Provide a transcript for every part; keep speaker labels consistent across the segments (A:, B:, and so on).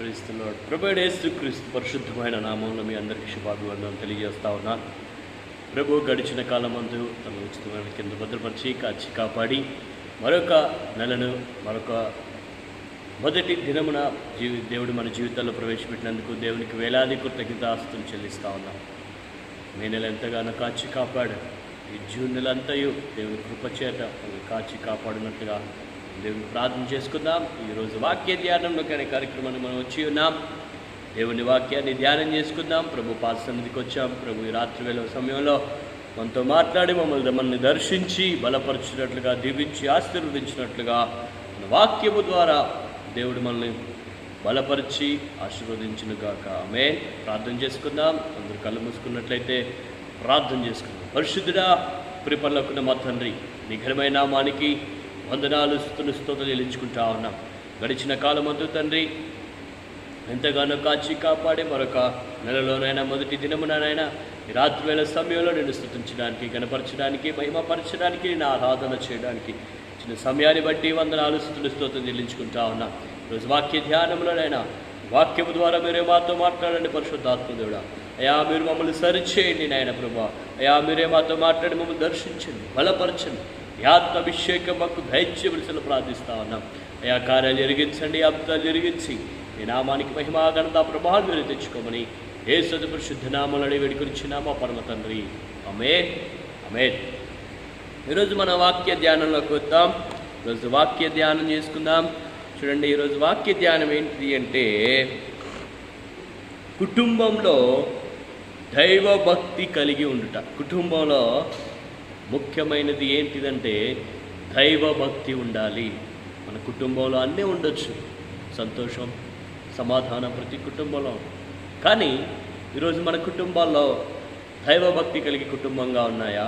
A: క్రీస్తునాడు ప్రభువైన యేసుక్రీస్తు పరిశుద్ధమైన నామంలో మీ అందరికీ శుభాభివందనం తెలియజేస్తా ఉన్నాను. ప్రభు గడిచిన కాలమందు తన ఉచితమైన కింద భద్రపరిచి కాచి కాపాడి మరొక నెలను మరొక మొదటి దినమున దేవుడు మన జీవితాల్లో ప్రవేశపెట్టినందుకు దేవునికి వేలాది కృతజ్ఞతాస్తులు చెల్లిస్తూ ఉన్నాం. మే నెల ఎంతగానో కాచి కాపాడు, ఈ జూన్ నెలంతయు దేవుని కృపచేత కాచి కాపాడినట్టుగా దేవుని ప్రార్థన చేసుకుందాం. ఈరోజు వాక్య ధ్యానంలోకి అనే కార్యక్రమాన్ని మనం వచ్చి ఉన్నాం. దేవుని వాక్యాన్ని ధ్యానం చేసుకుందాం. ప్రభు పాద సన్నిధికి వచ్చాం. ప్రభు ఈ రాత్రి వేళ సమయంలో మనతో మాట్లాడి మనల్ని దర్శించి బలపరిచినట్లుగా, దీవించి ఆశీర్వదించినట్లుగా మన వాక్యము ద్వారా దేవుడు మనల్ని బలపరిచి ఆశీర్వదించునుగాక. ఆమేన్. ప్రార్థన చేసుకుందాం. అందరూ కళ్ళు మూసుకున్నట్లయితే ప్రార్థన చేసుకుందాం. పరిశుద్ధుడా, ప్రియపరలోకమున్న మా తండ్రి, నీ ఘనమైన నామానికి వందనాలు, స్తుతులు, స్తోత్రాలు చెల్లించుకుంటా ఉన్నాం. గడిచిన కాలమందు తండ్రి ఎంతగానో కాచి కాపాడే మరొక నెలలోనైనా మొదటి దినమునైనా ఈ రాత్రి వేళ సమయంలో నేను స్తుతించడానికి, గణపరచడానికి, మహిమపరచడానికి, నేను ఆరాధన చేయడానికి చిన్న సమయాన్ని బట్టి వందనాలు, స్తుతులు, స్తోత్రం చెల్లించుకుంటా ఉన్నాం. ఈరోజు వాక్య ధ్యానంలోనైనా వాక్యము ద్వారా మీరే మాతో మాట్లాడండి. పరిశుద్ధాత్మ దేవుడా, అయా మీరు మమ్మల్ని సరిచేయండి. నాయన ప్రభా, అయా మీరే మాతో మాట్లాడి మమ్మల్ని దర్శించండి, బలపరచండి. ఈ ఆత్మాభిషేకం మాకు దయచేయవలసిన ప్రార్థిస్తా ఉన్నాం. అయా కార్యాలు జరిగించండి, అద్భుతాలు జరిగించి ఈ నామానికి మహిమా ఘనత ప్రభావం మీరు తెచ్చుకోమని యేసు పరిశుద్ధ నామములో వేడుకొనిచున్నాము మా పరమ తండ్రి. ఆమేన్, ఆమేన్. ఈరోజు మన వాక్య ధ్యానంలోకి వద్దాం. ఈరోజు వాక్య ధ్యానం చేసుకుందాం. చూడండి, ఈరోజు వాక్య ధ్యానం ఏంటి అంటే కుటుంబంలో దైవభక్తి కలిగి ఉండుట. కుటుంబంలో ముఖ్యమైనది ఏంటిదంటే దైవభక్తి ఉండాలి. మన కుటుంబంలో అన్నీ ఉండొచ్చు, సంతోషం, సమాధానం ప్రతి కుటుంబంలో. కానీ ఈరోజు మన కుటుంబాల్లో దైవభక్తి కలిగి కుటుంబంగా ఉన్నాయా?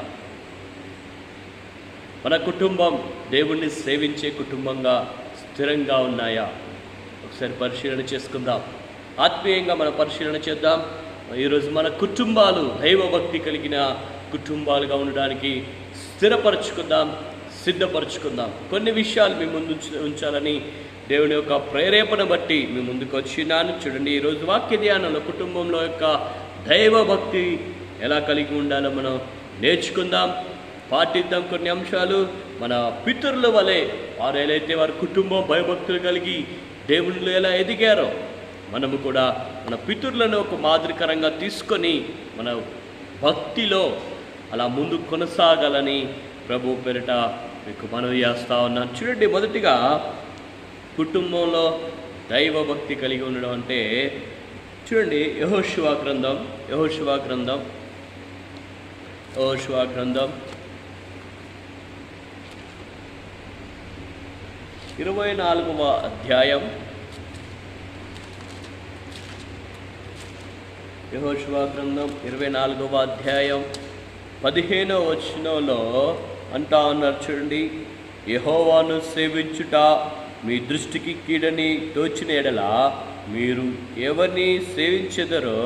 A: మన కుటుంబం దేవుణ్ణి సేవించే కుటుంబంగా స్థిరంగా ఉన్నాయా? ఒకసారి పరిశీలన చేసుకుందాం. ఆత్మీయంగా మనం పరిశీలన చేద్దాం. ఈరోజు మన కుటుంబాలు దైవభక్తి కలిగిన కుటుంబాలుగా ఉండడానికి స్థిరపరచుకుందాం, సిద్ధపరచుకుందాం. కొన్ని విషయాలు మీ ముందు ఉంచాలని దేవుని యొక్క ప్రేరేపణ బట్టి మీ ముందుకు వచ్చినాను. చూడండి, ఈరోజు వాక్య ధ్యానంలో కుటుంబంలో యొక్క దైవభక్తి ఎలా కలిగి ఉండాలో మనం నేర్చుకుందాం, పాటిద్దాం. కొన్ని అంశాలు మన పితరుల వలె వారు ఏదైతే వారి కుటుంబం భయభక్తులు కలిగి దేవునిలో ఎలా ఎదిగారో మనము కూడా మన పితరులను ఒక మాదిరికరంగా తీసుకొని మన భక్తిలో అలా ముందు కొనసాగాలని ప్రభు పేరిట మీకు మనవి చేస్తూ ఉన్నాను. చూడండి, మొదటిగా కుటుంబంలో దైవభక్తి కలిగి ఉండడం అంటే చూడండి, యెహోషువ గ్రంథం 24వ అధ్యాయం. యెహోషువ గ్రంథం 24వ అధ్యాయం 15వ వచనంలో అంటా ఉన్నారు. చూడండి, యెహోవాను సేవించుట మీ దృష్టికి కీడని తోచిన ఎడల మీరు ఎవరిని సేవించెదరో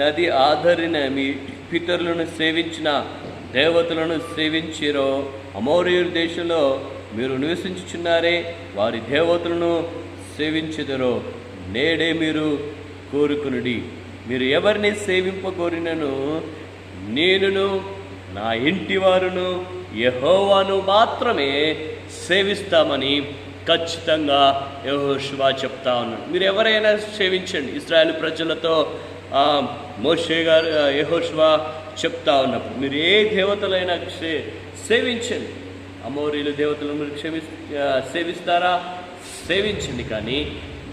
A: నది ఆధరిన మీ పితరులను సేవించిన దేవతలను సేవించిరో అమోరీయుల దేశంలో మీరు నివసించుచున్నారే, వారి దేవతలను సేవించెదరో నేడే మీరు కోరుకునుడి. మీరు ఎవరిని సేవింపకోరినను నేనును నా ఇంటి వారును యెహోవాను మాత్రమే సేవిస్తామని ఖచ్చితంగా యెహోషువ చెప్తా ఉన్నాడు. మీరు ఎవరైనా సేవించండి. ఇశ్రాయేలు ప్రజలతో మోషే గారు యెహోషువ చెప్తా ఉన్నప్పుడు మీరు ఏ దేవతలైనా సేవించండి. అమోరీలు దేవతలను మీరు సేవిస్తారా? సేవించండి. కానీ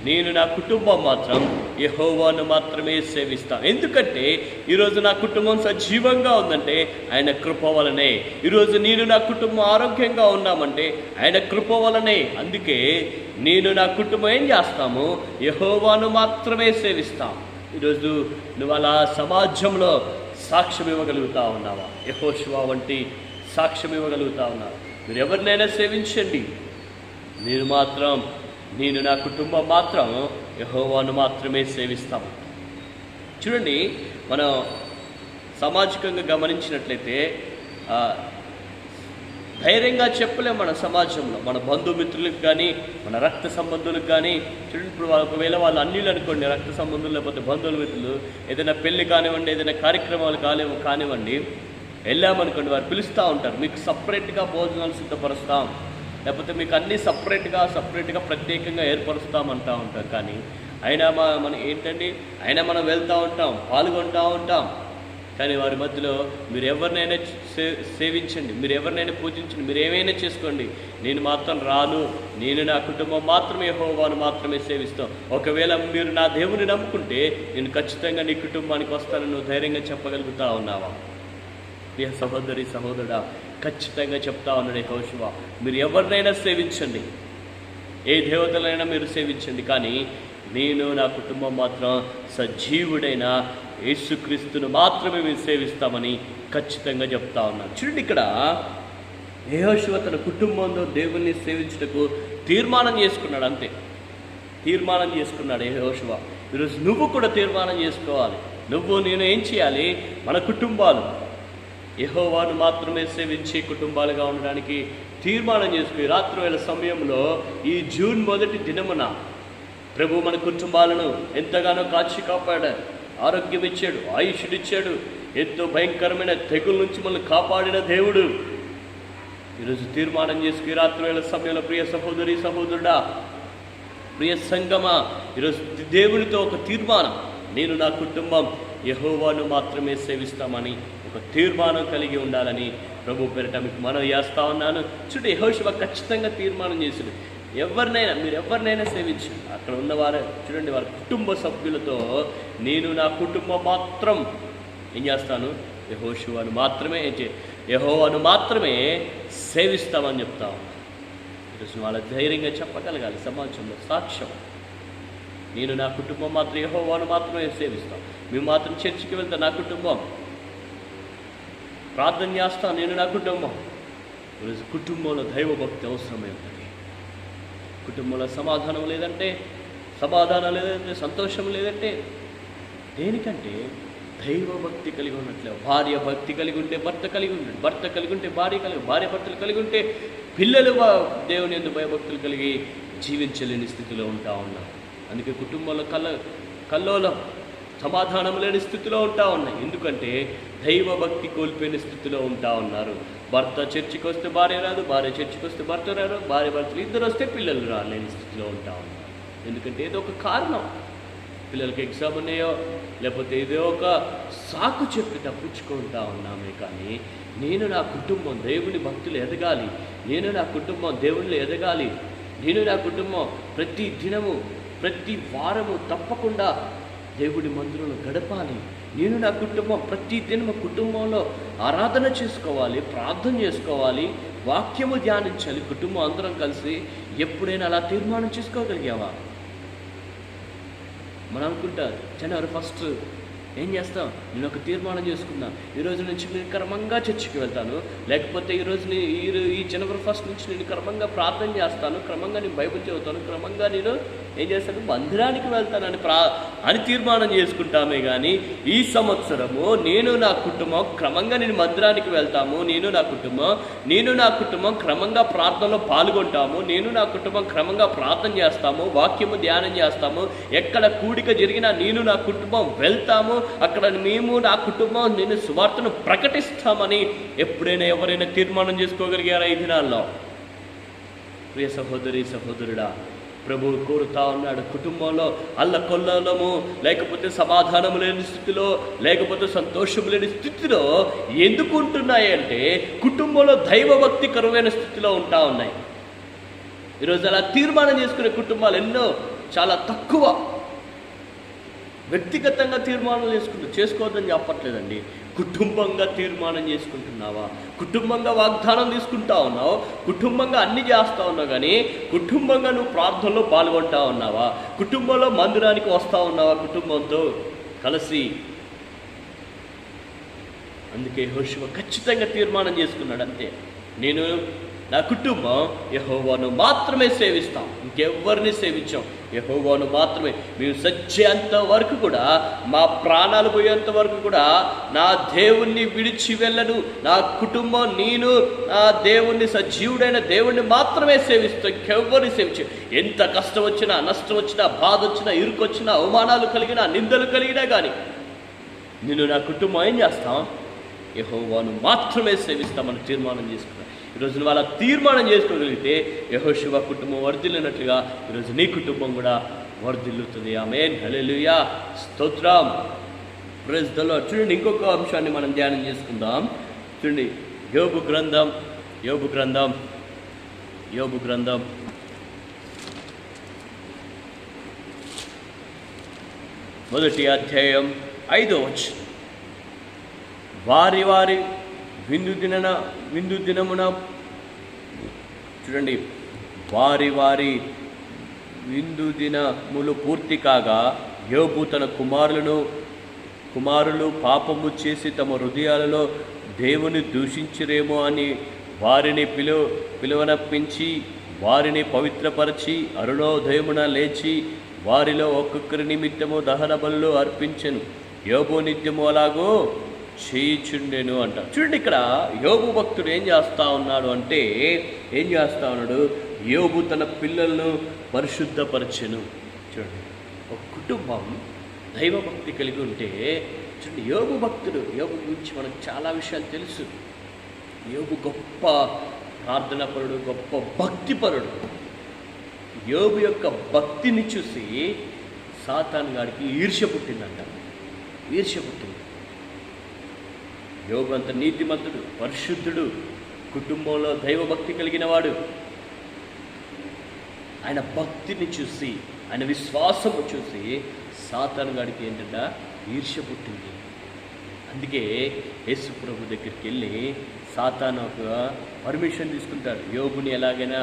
A: నేను నా కుటుంబం మాత్రం యెహోవాను మాత్రమే సేవిస్తాను. ఎందుకంటే ఈరోజు నా కుటుంబం సజీవంగా ఉందంటే ఆయన కృప వలనే. ఈరోజు నేను నా కుటుంబం ఆరోగ్యంగా ఉన్నామంటే ఆయన కృప వలనే. అందుకే నేను నా కుటుంబం ఏం చేస్తాము? యెహోవాను మాత్రమే సేవిస్తాం. ఈరోజు నువ్వు అలా సమాజంలో సాక్ష్యం ఇవ్వగలుగుతా ఉన్నావా? యెహోషువ వంటి సాక్ష్యం ఇవ్వగలుగుతా ఉన్నావా? మీరు ఎవరినైనా సేవించండి, నేను నా కుటుంబం మాత్రం యెహోవాను మాత్రమే సేవిస్తాము. చూడండి, మనం సామాజికంగా గమనించినట్లయితే ధైర్యంగా చెప్పలేము మన సమాజంలో, మన బంధుమిత్రులకు కానీ, మన రక్త సంబంధులకు కానీ. చూడండి, ఇప్పుడు ఒకవేళ వాళ్ళు అన్యులు అనుకోండి, రక్త సంబంధులు లేకపోతే బంధువుల మిత్రులు, ఏదైనా పెళ్లి కానివ్వండి, ఏదైనా కార్యక్రమాలు కానివ్వండి, వెళ్ళామనుకోండి, వారు పిలుస్తూ ఉంటారు, మీకు సపరేట్గా భోజనాలు సిద్ధపరుస్తాం, లేకపోతే మీకు అన్నీ సపరేట్గా ప్రత్యేకంగా ఏర్పరుస్తామంటూ ఉంటారు. కానీ అయినా మనం ఏంటండి, అయినా మనం వెళ్తూ ఉంటాం, పాల్గొంటూ ఉంటాం. కానీ వారి మధ్యలో మీరు ఎవరినైనా సేవించండి, మీరు ఎవరినైనా పూజించండి, మీరు ఏమైనా చేసుకోండి, నేను మాత్రం రాను, నేను నా కుటుంబం మాత్రమే యెహోవాను మాత్రమే సేవిస్తాం. ఒకవేళ మీరు నా దేవుని నమ్ముకుంటే నేను ఖచ్చితంగా నీ కుటుంబానికి వస్తానని నువ్వు ధైర్యంగా చెప్పగలుగుతా ఉన్నావా? ప్రియ సహోదరి సహోదరుడా, ఖచ్చితంగా చెప్తా ఉన్నాడు యెహోషువ, మీరు ఎవరినైనా సేవించండి, ఏ దేవతలైనా మీరు సేవించండి, కానీ నేను నా కుటుంబం మాత్రం సజీవుడైన యేసుక్రీస్తును మాత్రమే మేము సేవిస్తామని ఖచ్చితంగా చెప్తా ఉన్నాను. చూడండి, ఇక్కడ యెహోషువ తన కుటుంబంలో దేవుణ్ణి సేవించుటకు తీర్మానం చేసుకున్నాడు. అంతే, తీర్మానం చేసుకున్నాడు యెహోషువ. ఈరోజు నువ్వు కూడా తీర్మానం చేసుకోవాలి. నేను ఏం చేయాలి? మన కుటుంబాలు యెహోవాను మాత్రమే సేవించే కుటుంబాలుగా ఉండడానికి తీర్మానం చేసుకుని రాత్రివేళ సమయంలో ఈ జూన్ 1 దినమున ప్రభు మన కుటుంబాలను ఎంతగానో కాచి కాపాడాడు, ఆరోగ్యం ఇచ్చాడు, ఆయుష్నిచ్చాడు, ఎంతో భయంకరమైన తెగుల నుంచి మనల్ని కాపాడిన దేవుడు. ఈరోజు తీర్మానం చేసుకుని రాత్రివేళ సమయంలో ప్రియ సహోదరి సహోదరుడా, ప్రియ సంగమా, ఈరోజు దేవునితో ఒక తీర్మానం, నేను నా కుటుంబం యెహోవాను మాత్రమే సేవిస్తామని ఒక తీర్మానం కలిగి ఉండాలని ప్రభు పేరిట మీకు మనం చేస్తా ఉన్నాను. చూడండి, యెహోషువ ఖచ్చితంగా తీర్మానం చేశాడు, మీరు ఎవరినైనా సేవించండి. అక్కడ ఉన్నవారు చూడండి, వారి కుటుంబ సభ్యులతో నేను నా కుటుంబం మాత్రం ఏం చేస్తాను? యెహోవాను మాత్రమే సేవిస్తామని చెప్తా ఉన్నాను. ఈరోజు వాళ్ళ ధైర్యంగా చెప్పగలగాలి సమాజంలో సాక్ష్యం, నేను నా కుటుంబం మాత్రం యెహోవాను మాత్రమే సేవిస్తాం. మేము మాత్రం చర్చికి వెళ్తాం, నా కుటుంబం ప్రార్థన చేస్తాం, నేను నా కుటుంబం. ఈరోజు కుటుంబంలో దైవభక్తి అవసరమై ఉంటుంది. కుటుంబంలో సమాధానం లేదంటే, సంతోషం లేదంటే దేనికంటే దైవభక్తి కలిగి ఉన్నట్లే. భార్య భక్తి కలిగి ఉంటే భర్త కలిగి ఉంటాడు, భర్త కలిగి ఉంటే భార్య భర్తలు కలిగి ఉంటే పిల్లలు దేవుని యందు భయభక్తులు కలిగి జీవించలేని స్థితిలో ఉంటా ఉన్నారు. అందుకే కుటుంబంలో కల్లోలం సమాధానం లేని స్థితిలో ఉంటా ఉన్నాయి. ఎందుకంటే దైవభక్తి కోల్పోయిన స్థితిలో ఉంటా ఉన్నారు. భర్త చర్చికి వస్తే భార్య రాదు, భార్య చర్చికి వస్తే భర్త రారు, భర్తలు ఇద్దరు వస్తే పిల్లలు రాలేని స్థితిలో ఉంటా ఉన్నారు. ఎందుకంటే ఏదో ఒక కారణం, పిల్లలకి ఎగ్జామ్ ఉన్నాయో లేకపోతే ఏదో ఒక సాకు చెప్పి తప్పించుకుంటా ఉన్నామే. కానీ నేను నా కుటుంబం దేవుని భక్తులు ఎదగాలి, నేను నా కుటుంబం దేవుళ్ళు ఎదగాలి, నేను నా కుటుంబం ప్రతి దినము ప్రతి వారము తప్పకుండా దేవుడి మందిరంలో గడపాలి, నేను నా కుటుంబం ప్రతి దినము కుటుంబంలో ఆరాధన చేసుకోవాలి, ప్రార్థన చేసుకోవాలి, వాక్యము ధ్యానించాలి, కుటుంబం అందరం కలిసి. ఎప్పుడైనా అలా తీర్మానం చేసుకోగలిగావా? మనం అనుకుంటా జనవరి 1 ఏం చేస్తాం, నేను ఒక తీర్మానం చేసుకున్నా, ఈరోజు నుంచి నేను క్రమంగా చర్చికి వెళ్తాను, లేకపోతే ఈ జనవరి 1 నుంచి నేను క్రమంగా ప్రార్థన చేస్తాను, క్రమంగా నేను బైబిల్ చదువుతాను, క్రమంగా నేను ఏం చేస్తాను, మందిరానికి వెళ్తానని అని తీర్మానం చేసుకుంటామే. కానీ ఈ సంవత్సరము నేను నా కుటుంబం క్రమంగా నేను మందిరానికి వెళ్తాము, నేను నా కుటుంబం క్రమంగా ప్రార్థనలో పాల్గొంటాము, నేను నా కుటుంబం క్రమంగా ప్రార్థన చేస్తాము, వాక్యము ధ్యానం చేస్తాము, ఎక్కడ కూడిక జరిగినా నేను నా కుటుంబం వెళ్తాము, అక్కడ మేము నా కుటుంబం నేను సువార్తను ప్రకటిస్తామని ఎప్పుడైనా ఎవరైనా తీర్మానం చేసుకోగలిగారా ఈ దినాల్లో? ప్రియ సహోదరి సహోదరుడా, ప్రభువు కోరుతా ఉన్నాడు, కుటుంబంలో అల్లకొల్లలము లేకపోతే సమాధానం లేని స్థితిలో లేకపోతే సంతోషం లేని స్థితిలో ఎందుకు ఉంటున్నాయి అంటే కుటుంబంలో దైవభక్తి కరువైన స్థితిలో ఉంటా ఉన్నాయి. ఈరోజు అలా తీర్మానం చేసుకునే కుటుంబాలు ఎన్నో, చాలా తక్కువ. వ్యక్తిగతంగా తీర్మానం చేసుకోవద్దని చెప్పట్లేదండి, కుటుంబంగా తీర్మానం చేసుకుంటున్నావా? కుటుంబంగా వాగ్దానం తీసుకుంటా ఉన్నావు, కుటుంబంగా అన్ని చేస్తూ ఉన్నావు, కానీ కుటుంబంగా నువ్వు ప్రార్థనలో పాల్గొంటా ఉన్నావా? కుటుంబంలో మందిరానికి వస్తూ ఉన్నావా కుటుంబంతో కలిసి? అందుకే యెహోషువ ఖచ్చితంగా తీర్మానం చేసుకున్నాడు, అంతే, నేను నా కుటుంబం యెహోవాను మాత్రమే సేవిస్తాం, ఇంకెవ్వరిని సేవించాం. యెహోవాను మాత్రమే. మేము సచ్చేంత వరకు కూడా, మా ప్రాణాలు పోయేంత వరకు కూడా నా దేవుణ్ణి విడిచి వెళ్ళను. నా కుటుంబం, నేను నా దేవుణ్ణి, సజీవుడైన దేవుణ్ణి మాత్రమే సేవిస్తాం, ఇంకెవ్వరిని సేవించు. ఎంత కష్టం వచ్చినా, నష్టం వచ్చినా, బాధ వచ్చినా, ఇరుకొచ్చినా, అవమానాలు కలిగినా, నిందలు కలిగినా కానీ నేను, నా కుటుంబం ఏం చేస్తాం? యెహోవాను మాత్రమే సేవిస్తామని తీర్మానం చేసుకున్నాను. ఈరోజు వాళ్ళ తీర్మానం చేసుకోగలిగితే యెహోషువ కుటుంబం వర్ధిల్లినట్లుగా ఈరోజు నీ కుటుంబం కూడా వర్ధిల్లుతుంది. ఆమేన్, హల్లెలూయా, స్తోత్రం, ప్రైజ్ ది లార్డ్. చూడండి, ఇంకొక అంశాన్ని మనం ధ్యానం చేసుకుందాం. చూడండి, యోబు గ్రంథం మొదటి అధ్యాయం 5వ వచనం. వారి వారి విందు దినమున చూడండి, వారి వారి విందు దినములు పూర్తి కాగా యోబు తన కుమారులు పాపము చేసి తమ హృదయాలలో దేవుని దూషించిరేమో అని వారిని పిలువనప్పించి వారిని పవిత్రపరచి అరుణోదయమున లేచి వారిలో ఒక్కొక్కరి నిమిత్తము దహన బలులు అర్పించెను. యోబు నిత్యము అలాగో చేయుచుండెను అంట. చూడండి, ఇక్కడ యోబు భక్తుడు ఏం చేస్తా ఉన్నాడు అంటే, యోబు తన పిల్లలను పరిశుద్ధపరచెను. చూడండి, ఒక కుటుంబం దైవభక్తి కలిగి ఉంటే, చూడండి, యోబు గురించి మనకు చాలా విషయాలు తెలుసు. యోబు గొప్ప ప్రార్థనాపరుడు, గొప్ప భక్తిపరుడు. యోబు యొక్క భక్తిని చూసి సాతాను గాడికి ఈర్ష్య పుట్టిందంట. యోబు అంత నీతిమంతుడు, పరిశుద్ధుడు, కుటుంబంలో దైవభక్తి కలిగిన వాడు. ఆయన భక్తిని చూసి, ఆయన విశ్వాసము చూసి సాతాను గాడికి ఏంటంటే ఈర్ష్య పుట్టింది. అందుకే యేసు ప్రభు దగ్గరికి వెళ్ళి సాతాను ఒక పర్మిషన్ తీసుకుంటాడు, యోబుని ఎలాగైనా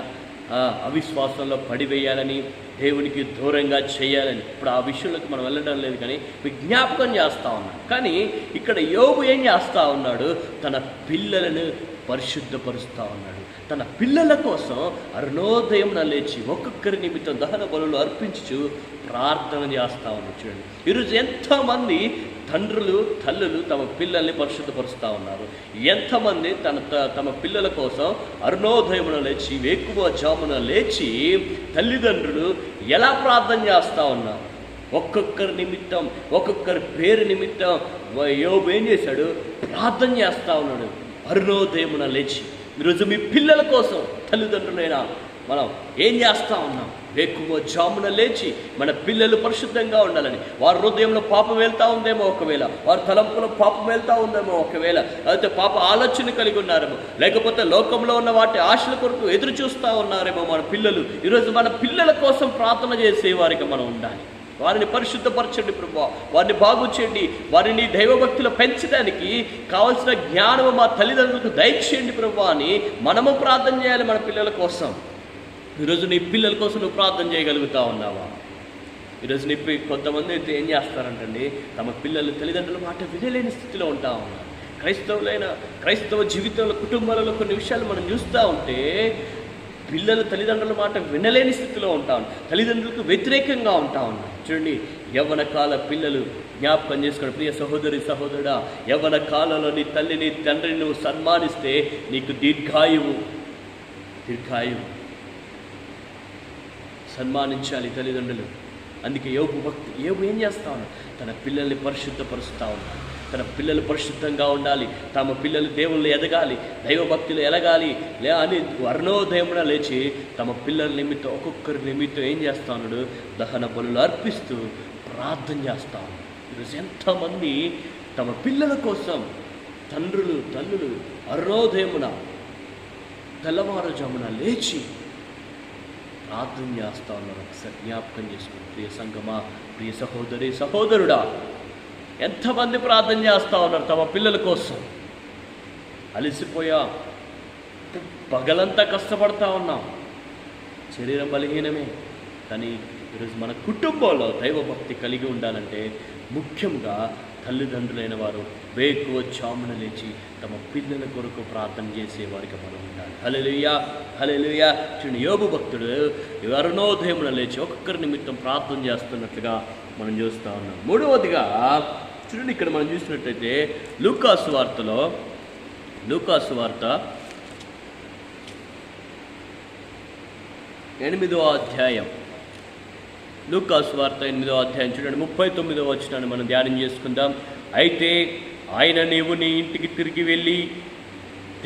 A: అవిశ్వాసంలో పడివేయాలని, దేవునికి దూరంగా చేయాలని. ఇప్పుడు ఆ విషయంలోకి మనం వెళ్ళడం లేదు, కానీ విజ్ఞాపకం చేస్తూ ఉన్నాడు. కానీ ఇక్కడ యోబు ఏం చేస్తూ ఉన్నాడు? తన పిల్లలను పరిశుద్ధపరుస్తూ ఉన్నాడు. తన పిల్లల కోసం అరుణోదయమున లేచి ఒక్కొక్కరి నిమిత్తం దహన బలులు అర్పించు ప్రార్థన చేస్తూ ఉన్నాడు. చూడండి, ఈరోజు ఎంతోమంది తండ్రులు, తల్లులు తమ పిల్లల్ని పరిశుద్ధపరుస్తూ ఉన్నారు. ఎంతమంది తమ పిల్లల కోసం అరుణోదయమున లేచి, వేకువ జామున లేచి తల్లిదండ్రులు ఎలా ప్రార్థన చేస్తూ ఉన్నారు? ఒక్కొక్కరి నిమిత్తం, ఒక్కొక్కరి పేరు నిమిత్తం యోబు ఏం చేశాడు? ప్రార్థన చేస్తూ ఉన్నాడు అరుణోదయమున లేచి. ఈరోజు మీ పిల్లల కోసం తల్లిదండ్రులైనా మనం ఏం చేస్తూ ఉన్నాం? వేకువ జామున లేచి మన పిల్లలు పరిశుద్ధంగా ఉండాలని. వారి హృదయంలో పాపం వెళ్తూ ఉందేమో ఒకవేళ, వారి తలంపులో పాపం వెళ్తూ ఉందేమో ఒకవేళ, అయితే పాప ఆలోచన కలిగి ఉన్నారేమో, లేకపోతే లోకంలో ఉన్న వాటి ఆశల కొరకు ఎదురు చూస్తూ ఉన్నారేమో మన పిల్లలు. ఈరోజు మన పిల్లల కోసం ప్రార్థన చేసే వారికి మనం ఉండాలి. వారిని పరిశుద్ధపరచండి ప్రభువా, వారిని బాగు చేయండి, వారిని దైవభక్తిలో పెంచడానికి కావలసిన జ్ఞానము మా తల్లిదండ్రులకు దయచేయండి ప్రభువా అని మనము ప్రార్థన చేయాలి మన పిల్లల కోసం. ఈరోజు నీ పిల్లల కోసం నువ్వు ప్రార్థన చేయగలుగుతా ఉన్నావా? ఈరోజు నీ కొంతమంది అయితే ఏం చేస్తారంటండి, తమ పిల్లలు తల్లిదండ్రుల మాట వినలేని స్థితిలో ఉంటా ఉన్నారు. క్రైస్తవ జీవితంలో, కుటుంబాలలో కొన్ని విషయాలు మనం చూస్తూ ఉంటే పిల్లలు తల్లిదండ్రుల మాట వినలేని స్థితిలో ఉంటా ఉన్నారు, తల్లిదండ్రులకు వ్యతిరేకంగా ఉంటా ఉన్నారు. చూడండి, యవ్వన కాల పిల్లలు జ్ఞాపకం చేసుకోండి. ప్రియ సహోదరి, సహోదరుడా, యవ్వన కాలంలో నీ తల్లిని, తండ్రిని నువ్వు సన్మానిస్తే నీకు దీర్ఘాయువు. సన్మానించాలి తల్లిదండ్రులు. అందుకే యోబు ఏం చేస్తా ఉన్నాడు? తన పిల్లల్ని పరిశుద్ధపరుస్తూ ఉన్నాడు. తన పిల్లలు పరిశుద్ధంగా ఉండాలి, తమ పిల్లలు దేవుళ్ళు ఎదగాలి, దైవభక్తులు ఎదగాలి అని అరుణోదయమున లేచి తమ పిల్లల నిమిత్తం, ఒక్కొక్కరి నిమిత్తం ఏం చేస్తా ఉన్నాడు? దహన బలులు అర్పిస్తూ ప్రార్థన చేస్తా ఉన్నాడు. ఈరోజు ఎంతమంది తమ పిల్లల కోసం తండ్రులు, తల్లులు అరుణోదయమున, తెల్లవారుజామున లేచి ప్రార్థన చేస్తూ ఉన్నారు. ఒకసారి జ్ఞాపకం చేసుకోండి ప్రియ సంగమా, ప్రియ సహోదరి, సహోదరుడా, ఎంతమంది ప్రార్థన చేస్తూ ఉన్నారు తమ పిల్లల కోసం? అలసిపోయా, పగలంతా కష్టపడతా ఉన్నాం, శరీరం బలహీనమే. కానీ ఈరోజు మన కుటుంబంలో దైవభక్తి కలిగి ఉండాలంటే ముఖ్యంగా తల్లిదండ్రులైన వారు వేకువ చామున లేచి తమ పిల్లల కొరకు ప్రార్థన చేసేవారికి మనం ఉండాలి. హల్లెలూయా, హల్లెలూయా. చూడండి, యోబు భక్తుడు అరుణోదయమున లేచి ఒక్కొక్కరి నిమిత్తం ప్రార్థన చేస్తున్నట్లుగా మనం చూస్తూ ఉన్నాం. మూడవదిగా చూడండి, ఇక్కడ మనం చూసినట్టయితే లూకాసు వార్త 8వ అధ్యాయం, లూకాసు వార్త 8వ అధ్యాయం చూడండి, 39వ వచనాన్ని మనం ధ్యానం చేసుకుందాం. అయితే ఆయన, నీవు నీ ఇంటికి తిరిగి వెళ్ళి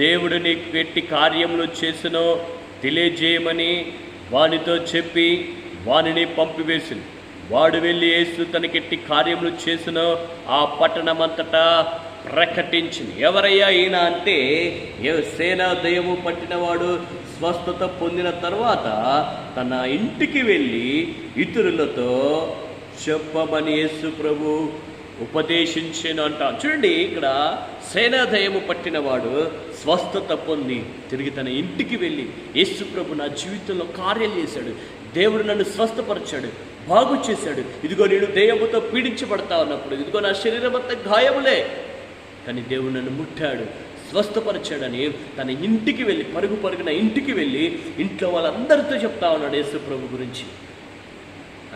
A: దేవుడు నీకు ఎట్టి కార్యములు చేసినో తెలియజేయమని వానితో చెప్పి వానిని పంపివేసింది. వాడు వెళ్ళి యేసు తనకెట్టి కార్యములు చేసినో ఆ పట్టణమంతటా ప్రకటించింది. ఎవరయ్యా ఈయన అంటే, సేనా దయ్యము పట్టినవాడు స్వస్థత పొందిన తర్వాత తన ఇంటికి వెళ్ళి ఇతరులతో చెప్పమని యేసు ప్రభు ఉపదేశించాను అంట. చూడండి, ఇక్కడ సేనాదయము పట్టినవాడు స్వస్థత పొంది తిరిగి తన ఇంటికి వెళ్ళి, యేసు ప్రభు నా జీవితంలో కార్యాలు చేశాడు, దేవుడు నన్ను స్వస్థపరిచాడు, బాగు చేశాడు, ఇదిగో నేను దయ్యముతో పీడించబడతా ఉన్నప్పుడు ఇదిగో నా శరీరం అంతా గాయములే, కానీ దేవుడు నన్ను ముట్టాడు, స్వస్థపరిచాడని తన ఇంటికి వెళ్ళి పరుగున ఇంటికి వెళ్ళి ఇంట్లో వాళ్ళందరితో చెప్తా ఉన్నాడు యేసు ప్రభు గురించి.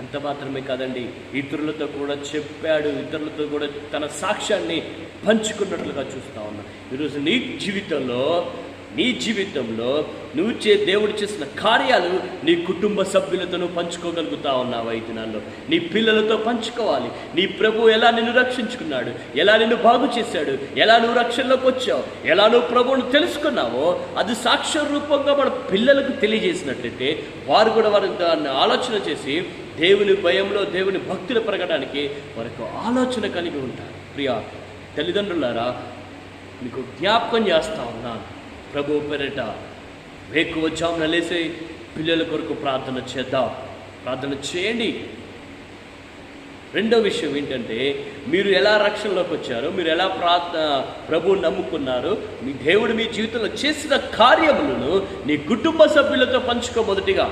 A: అంత మాత్రమే కాదండి, ఇతరులతో కూడా చెప్పాడు, ఇతరులతో కూడా తన సాక్ష్యాన్ని పంచుకున్నట్లుగా చూస్తూ ఉన్నాం. ఈరోజు నీ జీవితంలో నువ్వు దేవుడు చేసిన కార్యాలు నీ కుటుంబ సభ్యులతో నువ్వు పంచుకోగలుగుతా ఉన్నావు. ఈ దినాల్లో నీ పిల్లలతో పంచుకోవాలి. నీ ప్రభు ఎలా నిన్ను రక్షించుకున్నాడు, ఎలా నిన్ను బాగు చేశాడు, ఎలా నువ్వు రక్షణలోకి వచ్చావు, ఎలా నువ్వు ప్రభువును తెలుసుకున్నావో అది సాక్ష్య రూపంగా మన పిల్లలకు తెలియజేసినట్లయితే వారు కూడా వారి దాన్ని ఆలోచన చేసి దేవుని భయంలో దేవుని భక్తులు పెరగడానికి వారికి ఆలోచన కలిగి ఉంటారు. ప్రియా తల్లిదండ్రులారా, మీకు జ్ఞాపకం చేస్తా ఉన్నాను, ప్రభు పేరిట వేకువ జామున లేసి పిల్లల కొరకు ప్రార్థన చేద్దాం, ప్రార్థన చేయండి. రెండో విషయం ఏంటంటే, మీరు ఎలా రక్షణలోకి వచ్చారో, మీరు ఎలా ప్రభువు నమ్ముకున్నారో, మీ దేవుడు మీ జీవితంలో చేసిన కార్యములను నీ కుటుంబ సభ్యులతో పంచుకో. మొదటిగా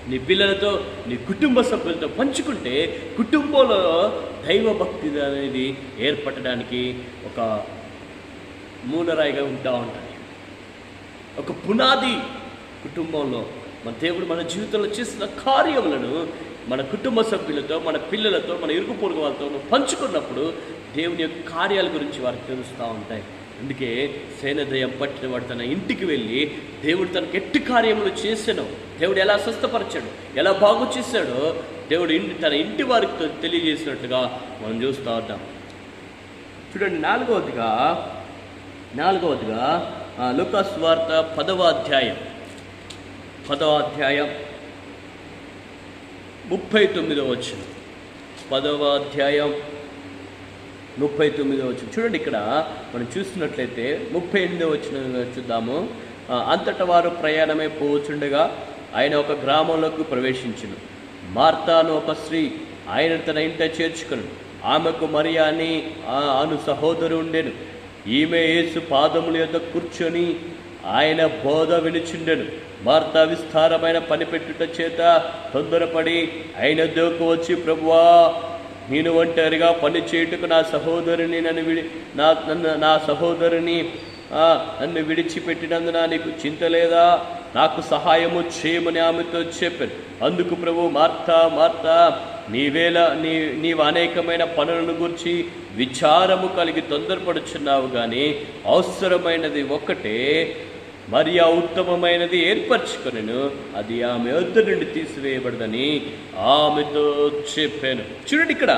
A: నీ పిల్లలతో, నీ కుటుంబ సభ్యులతో పంచుకుంటే కుటుంబంలో దైవభక్తి అనేది ఏర్పడడానికి ఒక మూలరాయిగా ఉంటా ఉంటుంది, ఒక పునాది. కుటుంబంలో మన దేవుడు మన జీవితంలో చేసిన కార్యములను మన కుటుంబ సభ్యులతో, మన పిల్లలతో, మన ఇరుగు పొరుగు వాళ్ళతో పంచుకున్నప్పుడు దేవుని యొక్క కార్యాల గురించి వారికి తెలుస్తూ ఉంటాయి. అందుకే సేనదయం పట్టిన వాడు తన ఇంటికి వెళ్ళి దేవుడు తనకు ఎట్టి కార్యములు చేశానో, దేవుడు ఎలా స్వస్థపరిచాడు, ఎలా బాగు చేశాడో దేవుడు తన ఇంటి వారికి తెలియజేసినట్లుగా మనం చూస్తూ ఉంటాం. చూడండి, నాలుగవదిగా లూకాసు వార్త 10వ అధ్యాయం 39వ వచనం. 10వ అధ్యాయం 39వ వచనం చూడండి. ఇక్కడ మనం చూసినట్లయితే 38వ వచనం చూద్దాము. అంతటా వారు ప్రయాణమై పోవచ్చుండగా ఆయన ఒక గ్రామంలోకి ప్రవేశించును. మార్తాను ఒక స్త్రీ ఆయన తన ఇంట చేర్చుకును. ఆమెకు మరియా అని అను సహోదరు ఉండెను. ఈమె యేసు పాదముల యొద్ద కూర్చొని ఆయన బోధ వినుచుండెను. మార్తా విస్తారమైన పని పెట్టుట చేత తొందరపడి ఆయన వద్దకు వచ్చి, ప్రభువా, నేను ఒంటరిగా పని చేయుటకు నా సహోదరుని నన్ను విడిచిపెట్టినందున నీకు చింత లేదా? నాకు సహాయము చేయమని ఆమెతో చెప్పాను. అందుకు ప్రభు, మార్తా మార్తా, నీవు అనేకమైన పనులను గురించి విచారము కలిగి తొందరపడుచున్నావు, కానీ అవసరమైనది ఒక్కటే, మరియా ఉత్తమమైనది ఏర్పరచుకొనెను, అది ఆమె వద్ద నుండి తీసివేయబడదని ఆమెతో చెప్పాను. చూడండి, ఇక్కడ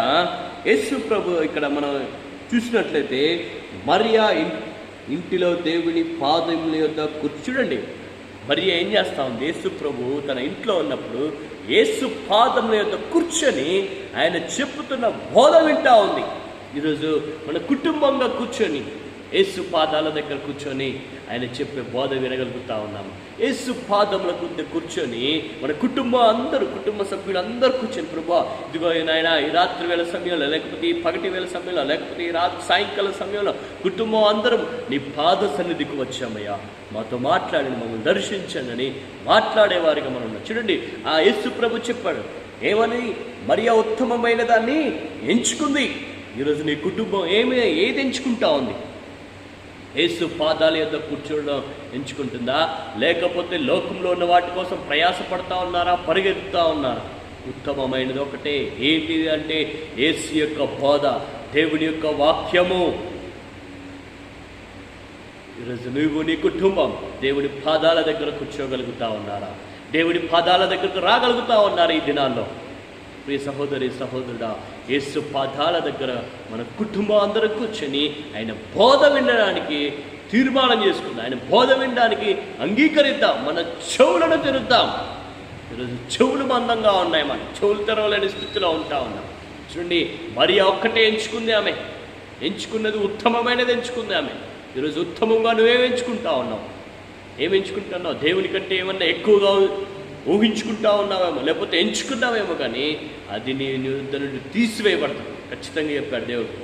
A: యేసు ప్రభు ఇక్కడ మనం చూసినట్లయితే మరియా ఇంటిలో దేవుని పాదముల యొద్ద కూర్చుండండి. మరియా ఏం చేస్తా ఉంది? యేసు ప్రభు తన ఇంట్లో ఉన్నప్పుడు యేసు పాదముల యొద్ద కూర్చొని ఆయన చెప్పుతున్న బోధ వింటా ఉంది. ఈరోజు మన కుటుంబంగా కూర్చొని యేసు పాదాల దగ్గర కూర్చొని ఆయన చెప్పే బోధ వినగలుగుతా ఉన్నాము. యేసు పాదముల ముందు కూర్చొని మన కుటుంబ సభ్యులు అందరూ కూర్చొని, ప్రభువా, ఇదిగో నాయన, ఈ రాత్రి వేళ సమయంలో, లేకపోతే ఈ పగటి వేళ సమయంలో, లేకపోతే ఈ సాయంకాల సమయంలో కుటుంబం అందరం నీ పాద సన్నిధికి వచ్చామయ్యా, మాతో మాట్లాడి మమ్మల్ని దర్శించండి అని మాట్లాడేవారిగా మనం ఉన్నాం. చూడండి, ఆ యేసు ప్రభు చెప్పాడు ఏమని? మరియా ఉత్తమమైన దాన్ని ఎంచుకుంది. ఈరోజు నీ కుటుంబం ఏది ఎంచుకుంటా ఉంది? యేసు పాదాల యొద్ద కూర్చోవడం ఎంచుకుంటుందా, లేకపోతే లోకంలో ఉన్న వాటి కోసం ప్రయాసపడతా ఉన్నారా, పరిగెత్తుతా ఉన్నారా? ఉత్తమమైనది ఒకటే. ఏంటి అంటే యేసు యొక్క బోధ, దేవుని యొక్క వాక్యము. ఈరోజు నువ్వు నీ కుటుంబం దేవుడి పాదాల దగ్గర కూర్చోగలుగుతా ఉన్నారా? దేవుడి పాదాల దగ్గరకు రాగలుగుతా ఉన్నారు ఈ దినాల్లో? ప్రియ సహోదరి సహోదరుడా, యేసు పాదాల దగ్గర మన కుటుంబం అందరూ కూర్చొని ఆయన బోధ వినడానికి తీర్మానం చేసుకుందాం. ఆయన బోధ వినడానికి అంగీకరిద్దాం. మన చెవులను తెరుద్దాం. ఈరోజు చెవులు మందంగా ఉన్నాయి, మన చెవులు తెరవలేని స్థితిలో ఉంటా ఉన్నాం. చూడండి, మరియా ఒక్కటే ఎంచుకుంది. ఆమె ఎంచుకున్నది ఉత్తమమైనది ఎంచుకుంది ఆమె. ఈరోజు ఉత్తమంగా నువ్వేం ఎంచుకుంటా ఉన్నావు? ఏమి ఎంచుకుంటున్నావు? దేవుని కంటే ఏమన్నా ఎక్కువగా ఊహించుకుంటా ఉన్నావేమో, లేకపోతే ఎంచుకున్నావేమో, కానీ అది నీ నుండి తీసివేయబడతావు. ఖచ్చితంగా చెప్పాడు దేవుడు,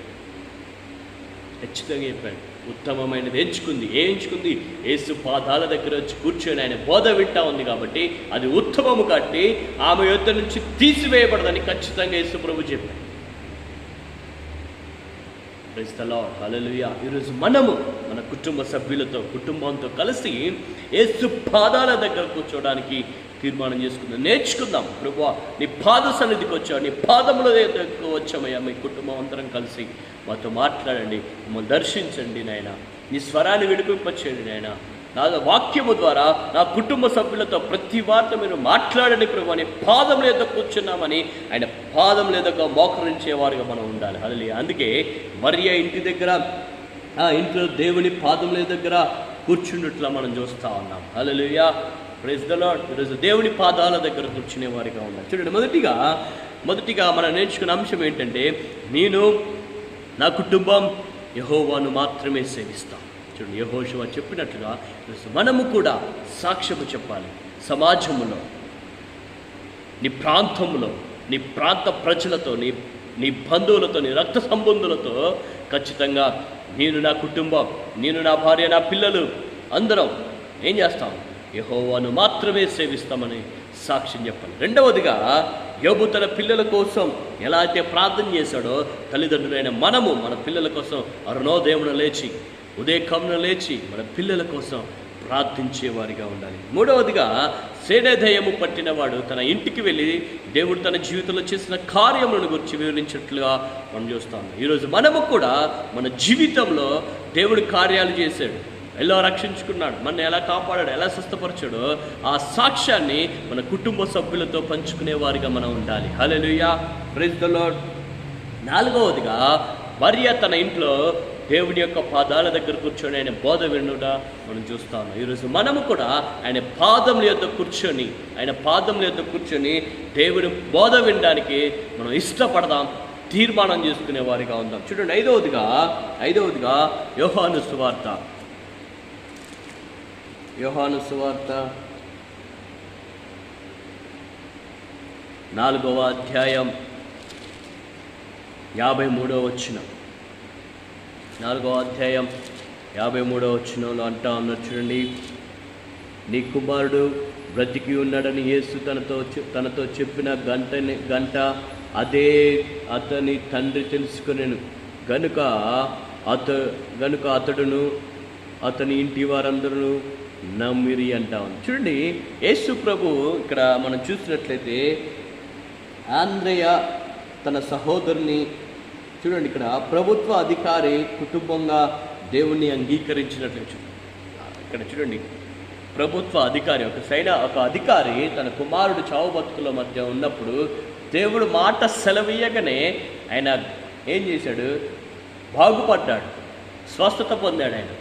A: ఖచ్చితంగా చెప్పాడు. ఉత్తమమైనది ఎంచుకుంది. ఎంచుకుంది? యేసు పాదాల దగ్గర వచ్చి కూర్చొని ఆయన బోధ వింటా ఉంది కాబట్టి అది ఉత్తమము కట్టి ఆమె యొద్ద నుంచి తీసివేయబడదని ఖచ్చితంగా యేసు ప్రభు చెప్పాడు. ప్రైజ్ ది లార్డ్, హల్లెలూయా. ఈరోజు మనము మన కుటుంబ సభ్యులతో, కుటుంబంతో కలిసి యేసు పాదాల దగ్గర కూర్చోవడానికి తీర్మానం చేసుకుందాం. నేర్చుకుందాం. ప్రభువా, నీ పాద సన్నిధికి వచ్చావు, నీ పాదముల దగ్గరకు వచ్చామయ్యా. మీ కుటుంబం అందరం కలిసి మాతో మాట్లాడండి, మమ్మల్ని దర్శించండి నాయన. నీ స్వరాన్ని విడిపింపచేయండి నాయన. నా వాక్యము ద్వారా నా కుటుంబ సభ్యులతో ప్రతి వార్త మీరు మాట్లాడండి ప్రభు. నీ పాదముల యొద్ద కూర్చున్నామని ఆయన పాదముల యొద్ద మోకరించేవారుగా మనం ఉండాలి. హల్లెలూయా. అందుకే మరియా ఇంటి దగ్గర, ఆ ఇంట్లో దేవుని పాదముల దగ్గర కూర్చున్నట్లా మనం చూస్తూ ఉన్నాం. హల్లెలూయా, ప్రైజ్ ది లార్డ్. ఈరోజు దేవుని పాదాల దగ్గర కూర్చునే వారిగా ఉండాలి. చూడండి, మొదటిగా మనం నేర్చుకున్న అంశం ఏంటంటే, నేను నా కుటుంబం యెహోవాను మాత్రమే సేవిస్తాం. చూడండి, యెహోషువ చెప్పినట్లుగా మనము కూడా సాక్ష్యము చెప్పాలి. సమాజంలో, నీ ప్రాంతంలో, నీ ప్రాంత ప్రజలతో, నీ బంధువులతో, నీ రక్త సంబంధులతో ఖచ్చితంగా నేను నా కుటుంబం, నేను నా భార్య, నా పిల్లలు అందరం ఏం చేస్తాం? యెహోవాను మాత్రమే సేవిస్తామని సాక్ష్యం చెప్పాలి. రెండవదిగా, యోబు తన పిల్లల కోసం ఎలా అయితే ప్రార్థన చేశాడో, తల్లిదండ్రులైన మనము మన పిల్లల కోసం అరుణోదయమున లేచి, ఉదయకామున లేచి మన పిల్లల కోసం ప్రార్థించేవారిగా ఉండాలి. మూడవదిగా, సేనేధయము పట్టినవాడు తన ఇంటికి వెళ్ళి దేవుడు తన జీవితంలో చేసిన కార్యములను గురించి వివరించినట్లుగా మనం చూస్తాం. ఈరోజు మనము కూడా మన జీవితంలో దేవుడి కార్యాలు చేశాడు, ఎలా రక్షించుకున్నాడు, మన ఎలా కాపాడాడు, ఎలా స్వస్థపరిచాడో ఆ సాక్ష్యాన్ని మన కుటుంబ సభ్యులతో పంచుకునే వారిగా మనం ఉండాలి. హల్లెలూయా, ప్రైజ్ ది లార్డ్. నాలుగవదిగా, మరియా తన ఇంట్లో దేవుని యొక్క పాదాల దగ్గర కూర్చొని ఆయన బోధ వినుట మనం చూస్తాము. ఈరోజు మనము కూడా ఆయన పాదముల యొద్ద కూర్చొని దేవుని బోధ వినడానికి మనం ఇష్టపడదాం, తీర్మానం చేసుకునే వారిగా ఉందాం. చూడండి, ఐదవదిగా యోహాను సువార్త 4వ అధ్యాయం 53వ వచనం. 4వ అధ్యాయం 53వ వచనంలో అంటా ఉన్నారు. చూడండి, నీ కుమారుడు బ్రతికి ఉన్నాడని యేసు తనతో చెప్పిన గంట అదే అతని తండ్రి తెలుసుకునేను గనుక అతడును అతని ఇంటి వారందరూ నమ్మిరి అంటా ఉంది. చూడండి, యేసు ప్రభు ఇక్కడ మనం చూసినట్లయితే ఆంద్రేయ తన సహోదరుని, చూడండి, ఇక్కడ ప్రభుత్వ అధికారి కుటుంబంగా దేవుణ్ణి అంగీకరించినట్లు ఇక్కడ చూడండి, ప్రభుత్వ అధికారి ఒక అధికారి తన కుమారుడు చావు బతుకుల మధ్య ఉన్నప్పుడు దేవుడు మాట సెలవీయగానే ఆయన ఏం చేశాడు? బాగుపడ్డాడు, స్వస్థత పొందాడు. ఆయన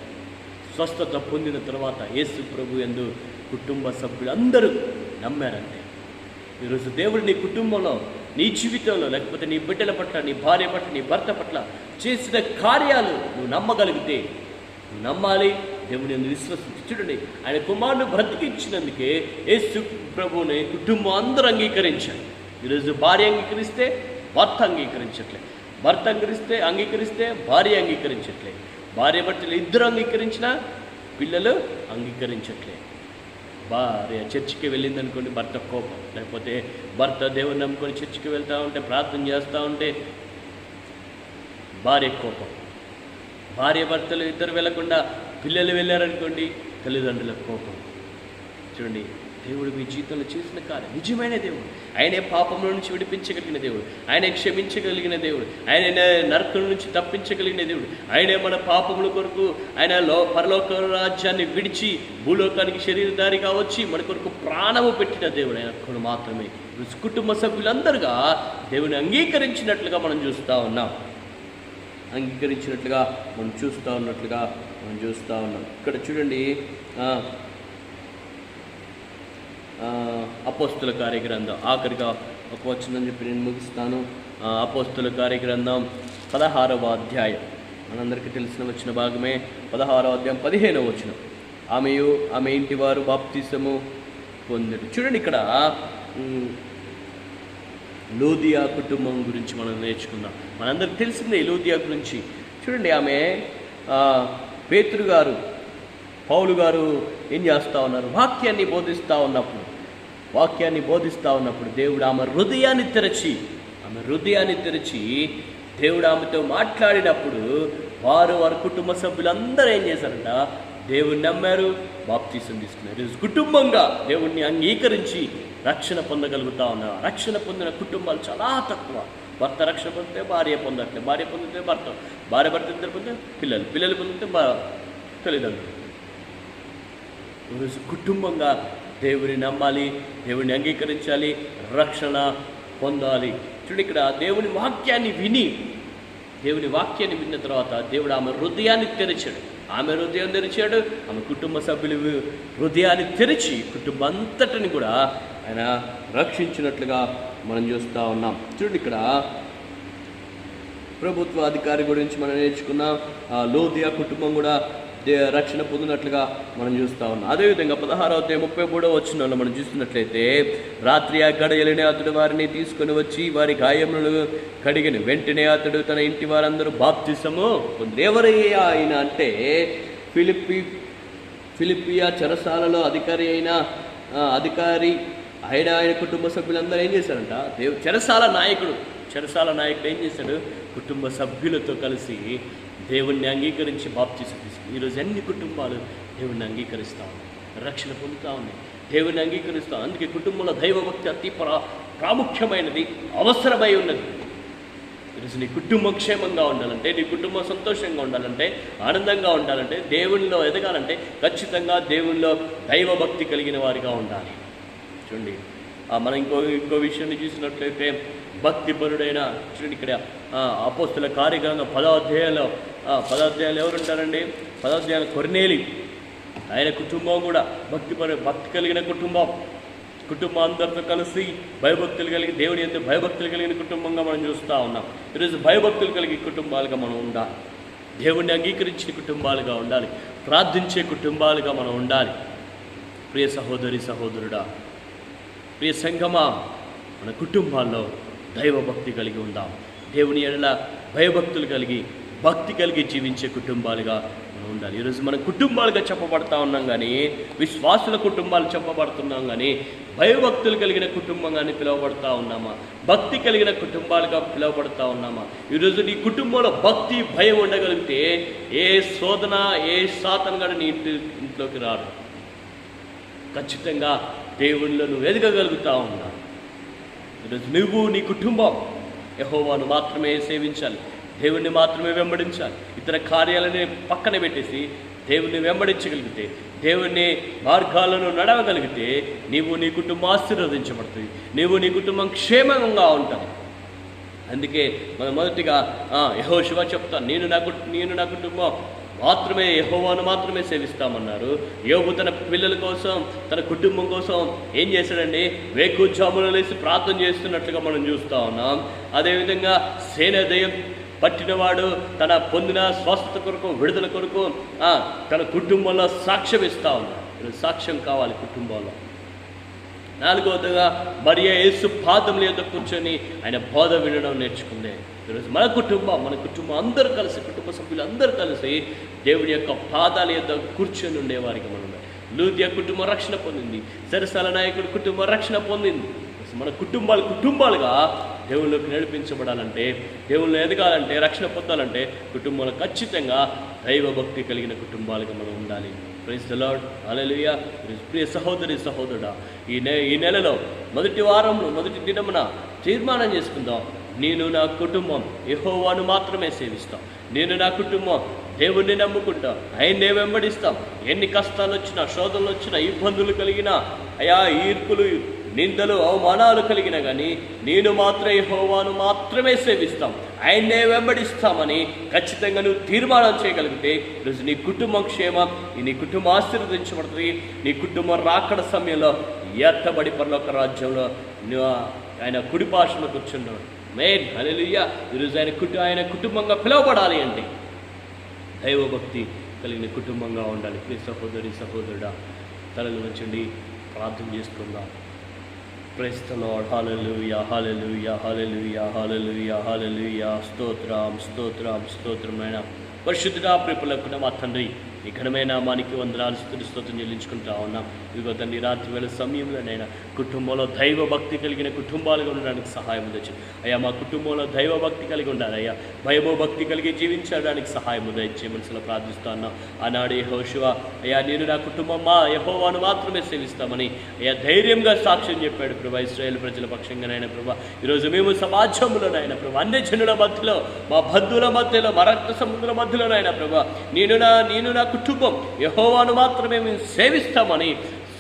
A: స్వస్థత పొందిన తర్వాత యేసు ప్రభు యందు కుటుంబ సభ్యులు అందరూ నమ్మారంటే. ఈరోజు దేవుడు నీ కుటుంబంలో, నీ జీవితంలో, లేకపోతే నీ బిడ్డల పట్ల, నీ భార్య పట్ల, నీ భర్త పట్ల చేసిన కార్యాలు నువ్వు నమ్మగలిగితే, నువ్వు నమ్మాలి, దేవుని యందు విశ్వసించి. చూడండి, ఆయన కుమారుడు బ్రతికించినందుకే యేసు ప్రభువుని కుటుంబం అందరూ అంగీకరించారు. ఈరోజు భార్య అంగీకరిస్తే భర్త అంగీకరించట్లే, భర్త అంగీకరిస్తే భార్య అంగీకరించట్లే, భార్య భర్తలు ఇద్దరు అంగీకరించినా పిల్లలు అంగీకరించట్లే. భార్య చర్చికి వెళ్ళింది అనుకోండి, భర్త కోపం, లేకపోతే భర్త దేవుని నమ్ముకొని చర్చికి వెళ్తూ ఉంటే, ప్రార్థన చేస్తూ ఉంటే భార్య కోపం, భార్య భర్తలు ఇద్దరు వెళ్లకుండా పిల్లలు వెళ్ళారనుకోండి, తల్లిదండ్రుల కోపం. చూడండి, దేవుడు మీ జీవితంలో చేసిన కార్యం నిజమైన దేవుడు. ఆయనే పాపంలో నుంచి విడిపించగలిగిన దేవుడు, ఆయనే క్షమించగలిగిన దేవుడు, ఆయనే నరకం నుంచి తప్పించగలిగిన దేవుడు. ఆయనే మన పాపముల కొరకు ఆయన పరలోక రాజ్యాన్ని విడిచి భూలోకానికి శరీరధారిగా వచ్చి మన కొరకు ప్రాణము పెట్టిన దేవుడు. ఆయన ఒక్కడు మాత్రమే. కుటుంబ సభ్యులందరుగా దేవుని అంగీకరించినట్లుగా మనం చూస్తూ ఉన్నాం. అంగీకరించినట్లుగా మనం చూస్తూ ఉన్నాం. ఇక్కడ చూడండి, అపోస్తుల కార్యగ్రంథం ఆఖరిగా ఒక వచనం చెప్పి నేను ముగిస్తాను. అపోస్తుల కార్యగ్రంథం 16వ అధ్యాయం, మనందరికీ తెలిసిన వచ్చిన భాగమే. 16వ అధ్యాయం 15వ వచనం, ఆమె ఇంటి వారు బాప్తిసము పొందారు. చూడండి, ఇక్కడ లూదియా కుటుంబం గురించి మనం నేర్చుకుందాం. మనందరికి తెలిసిందే లూదియా గురించి. చూడండి, ఆమె పేతురు గారు, పౌలు గారు ఏం చేస్తూ ఉన్నారు? వాక్యాన్ని బోధిస్తూ ఉన్నప్పుడు దేవుడు ఆమె హృదయాన్ని తెరచి దేవుడు ఆమెతో మాట్లాడినప్పుడు వారి కుటుంబ సభ్యులందరూ ఏం చేశారంట? దేవుణ్ణి నమ్మారు, బాప్తీసం తీసుకున్నారు. కుటుంబంగా దేవుణ్ణి అంగీకరించి రక్షణ పొందగలుగుతా ఉన్నారు. రక్షణ పొందిన కుటుంబాలు చాలా తక్కువ. భర్త రక్షణ పొందితే భార్య పొందట్లేదు, భార్య పొందితే భర్త, భార్య ఇద్దరు పొందితే పిల్లలు పొందితే తల్లిదండ్రులు. ఈరోజు కుటుంబంగా దేవుని నమ్మాలి, దేవుని అంగీకరించాలి, రక్షణ పొందాలి. చూడండి, ఇక్కడ దేవుని వాక్యాన్ని విన్న తర్వాత దేవుడు ఆమె హృదయాన్ని తెరిచాడు. ఆమె కుటుంబ సభ్యులు హృదయాన్ని తెరిచి కుటుంబం అంతటిని కూడా ఆయన రక్షించినట్లుగా మనం చూస్తూ ఉన్నాం. చూడండి, ఇక్కడ ప్రభుత్వ అధికారి గురించి మనం నేర్చుకున్నాం. లూదియా కుటుంబం కూడా రక్షణ పొందినట్లుగా మనం చూస్తూ ఉన్నాం. అదేవిధంగా 16వ అధ్యాయం 33వ వచనంలో మనం చూస్తున్నట్లయితే, రాత్రి ఆ గడియలనే అతడు వారిని తీసుకొని వచ్చి వారి గాయములను కడిగిన వెంటనే అతడు తన ఇంటి వారందరూ బాప్తిసము పొంది. ఎవరయ్యా ఆయన అంటే, ఫిలిప్పియా చెరసాలలో అధికారి ఆయన కుటుంబ సభ్యులందరూ ఏం చేశారంట? చెరసాల నాయకుడు ఏం చేశాడు? కుటుంబ సభ్యులతో కలిసి దేవుణ్ణి అంగీకరించి బాప్తిసం తీసుకుంది. ఈరోజు అన్ని కుటుంబాలు దేవుణ్ణి అంగీకరిస్తూ ఉన్నాయి, రక్షణ పొందుతూ ఉన్నాయి, దేవుణ్ణి అంగీకరిస్తాం. అందుకే కుటుంబంలో దైవభక్తి అతి ప్రాముఖ్యమైనది, అవసరమై ఉన్నది. ఈరోజు నీ కుటుంబం క్షేమంగా ఉండాలంటే, నీ కుటుంబం సంతోషంగా ఉండాలంటే, ఆనందంగా ఉండాలంటే, దేవునిలో ఎదగాలంటే ఖచ్చితంగా దేవునిలో దైవభక్తి కలిగిన వారిగా ఉండాలి. చూడండి, మనం ఇంకో విషయాన్ని చూసినట్లయితే, భక్తిపరుడైన, చూడండి ఇక్కడ అపోస్తుల కార్యగ్రంథం 10వ అధ్యాయంలో ఎవరుంటారండి? 10వ అధ్యాయం కొర్నేలి, ఆయన కుటుంబం కూడా భక్తి కలిగిన కుటుంబం అందరితో కలిసి భయభక్తులు కలిగి దేవుని యందు భయభక్తులు కలిగిన కుటుంబంగా మనం చూస్తూ ఉన్నాం. ఈరోజు భయభక్తులు కలిగి కుటుంబాలుగా మనం ఉండాలి, దేవుణ్ణి అంగీకరించిన కుటుంబాలుగా ఉండాలి, ప్రార్థించే కుటుంబాలుగా మనం ఉండాలి. ప్రియ సహోదరి సహోదరుడా, ప్రియ సంఘమా, మన కుటుంబాల్లో దైవభక్తి కలిగి ఉందాం. దేవుని ఎడల భయభక్తులు కలిగి భక్తి కలిగి జీవించే కుటుంబాలుగా మనం ఉండాలి. ఈరోజు మనం కుటుంబాలుగా చెప్పబడతా ఉన్నాం కానీ, విశ్వాసుల కుటుంబాలు చెప్పబడుతున్నాం కానీ, భయభక్తులు కలిగిన కుటుంబంగానే పిలువబడతా ఉన్నామా? భక్తి కలిగిన కుటుంబాలుగా పిలువబడతా ఉన్నామా? ఈరోజు నీ కుటుంబంలో భక్తి భయం ఉండగలిగితే ఏ శోధన, ఏ సాతానుగాడు నీ ఇంట్లోకి రాడు. ఖచ్చితంగా దేవునిలో నువ్వు ఎదగగలుగుతా ఉన్నావు. ఈరోజు నువ్వు, నీ కుటుంబం యెహోవాను మాత్రమే సేవించాలి, దేవుణ్ణి మాత్రమే వెంబడించాలి. ఇతర కార్యాలని పక్కన పెట్టేసి దేవుణ్ణి వెంబడించగలిగితే, దేవుని మార్గాలను నడవగలిగితే నీవు, నీ కుటుంబం ఆశీర్వదించబడుతుంది, నీవు, నీ కుటుంబం క్షేమంగా ఉంటుంది. అందుకే మనం మొదటిగా యెహోషువ చెప్తాను, నేను నా కుటుంబం మాత్రమే యెహోవాను మాత్రమే సేవిస్తామన్నారు. యోబు తన పిల్లల కోసం, తన కుటుంబం కోసం ఏం చేశాడండి? వేకుజామున లేసి ప్రార్థన చేస్తున్నట్లుగా మనం చూస్తూ ఉన్నాం. అదేవిధంగా సేనాదయం పట్టినవాడు తన పొందిన స్వస్థత కొరకు, విడుదల కొరకు తన కుటుంబంలో సాక్ష్యం ఇస్తూ ఉన్నాడు. సాక్ష్యం కావాలి కుటుంబంలో. 4వదిగా మరియా యేసు పాదముల యొద్ద కూర్చొని ఆయన బోధ వినడం నేర్చుకుందే. ఈరోజు మన కుటుంబం అందరూ కలిసి, కుటుంబ సభ్యులు అందరూ కలిసి దేవుడి యొక్క పాదాల యొద్ద కూర్చొని ఉండేవారికి మనం. లూదియా కుటుంబం రక్షణ పొందింది, చెరసాల నాయకుడి కుటుంబం రక్షణ పొందింది. మన కుటుంబాలుగా దేవుళ్ళకి నడిపించబడాలంటే, దేవుళ్ళు ఎదగాలంటే, రక్షణ పొందాలంటే కుటుంబంలో ఖచ్చితంగా దైవభక్తి కలిగిన కుటుంబాలుగా మనం ఉండాలి. ప్రైజ్ ది లార్డ్, హల్లెలూయా. ప్రియ సహోదరి సహోదరుడా, ఈ నెలలో మొదటి వారంలో మొదటి దినమున తీర్మానం చేసుకుందాం, నేను నా కుటుంబం యెహోవాను మాత్రమే సేవిస్తాం. నేను నా కుటుంబం దేవుణ్ణి నమ్ముకుంటాం, ఆయన్నే వెంబడిస్తాం. ఎన్ని కష్టాలు వచ్చినా, శోధనలు వచ్చినా, ఇబ్బందులు కలిగినా, అయా ఈర్పులు, నిందలు, అవమానాలు కలిగినా కానీ నేను మాత్రం యెహోవాను మాత్రమే సేవిస్తాం, ఆయన్నే వెంబడిస్తామని ఖచ్చితంగా నువ్వు తీర్మానం చేయగలిగితే ఈరోజు నీ కుటుంబం క్షేమం, నీ కుటుంబం ఆశీర్వదించబడుతుంది. నీ కుటుంబం రాకడ సమయంలో ఎత్తబడి పరలోక రాజ్యంలో ఆయన కుడిపార్శ్వలో కూర్చున్నాడు. మెయిన్ హల్లెలూయా. ఈరోజు ఆయన కుటుంబంగా పిలువబడాలి అంటే దైవభక్తి కలిగిన కుటుంబంగా ఉండాలి. ప్రియ సహోదరి సహోదరుడా, తలలు వంచండి, ప్రార్థన చేసుకుందాం. ప్రైజ్ ది లార్డ్, హల్లెలూయా, హల్లెలూయా, హల్లెలూయా, హల్లెలూయా, హల్లెలూయా. స్తోత్రం స్తోత్రం స్తోత్రం. నాయన పరిశుద్ధుడా, ప్రియపులకు మా తండ్రి, ఈ ఘనమైన నామానికి వందనాలు, స్తుతి స్తోత్రం చెల్లించుకుంటా ఉన్నాం. ఇదిగో తండ్రి, రాత్రి వేళ సమయంలోనైనా కుటుంబంలో దైవభక్తి కలిగిన కుటుంబాలుగా ఉండడానికి సహాయం దయచేయండి అయ్యా. మా కుటుంబంలో దైవభక్తి కలిగి ఉండాలి అయ్యా. భయమో భక్తి కలిగి జీవించడానికి సహాయం దయచేయమని మనసులో ప్రార్థిస్తున్నాం. ఆనాడు యెహోషువ అయ్యా, నేను నా కుటుంబం యెహోవాను మాత్రమే సేవిస్తామని అయ్యా ధైర్యంగా సాక్ష్యం చెప్పాడు ప్రభా. ఇశ్రాయేలు ప్రజల పక్షంగానైనా ప్రభా, ఈరోజు మేము సమాజంలోనైనా ప్రభా, అన్ని జనుల మధ్యలో, మా బంధువుల మధ్యలో, మా రక్త సముద్రుల మధ్యలోనైనా ప్రభా, నేను నా కుటుంబం యెహోవాను మాత్రమే మేము సేవిస్తామని